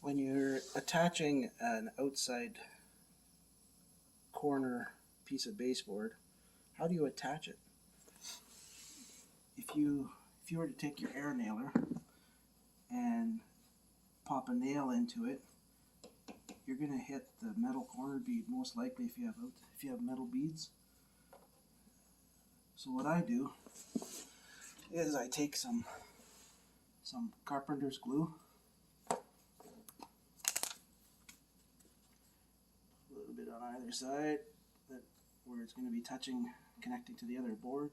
When you're attaching an outside corner piece of baseboard, how do you attach it? If you were to take your air nailer and pop a nail into it, you're going to hit the metal corner bead most likely if you have metal beads. So what I do is I take some carpenter's glue, a little bit on either side, where it's going to be connecting to the other board.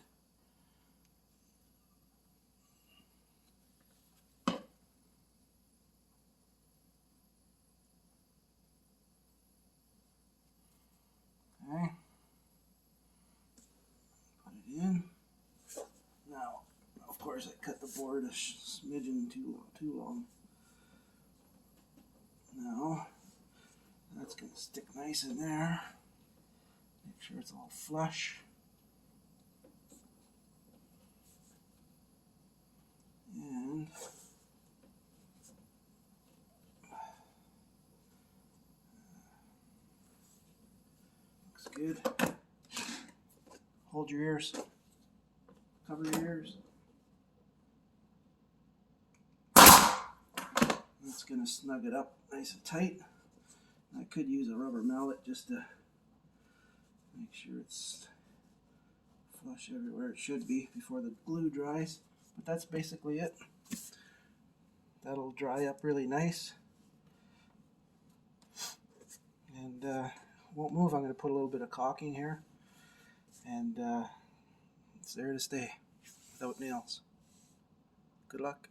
Okay, put it in. Now, of course, I cut the board a smidgen too long. Now, that's going to stick nice in there. Make sure it's all flush. And looks good. Hold your ears. Cover your ears. That's going to snug it up nice and tight. I could use a rubber mallet just to make sure it's flush everywhere it should be before the glue dries. But that's basically it. That'll dry up really nice. And won't move. I'm going to put a little bit of caulking here. And it's there to stay without nails. Good luck.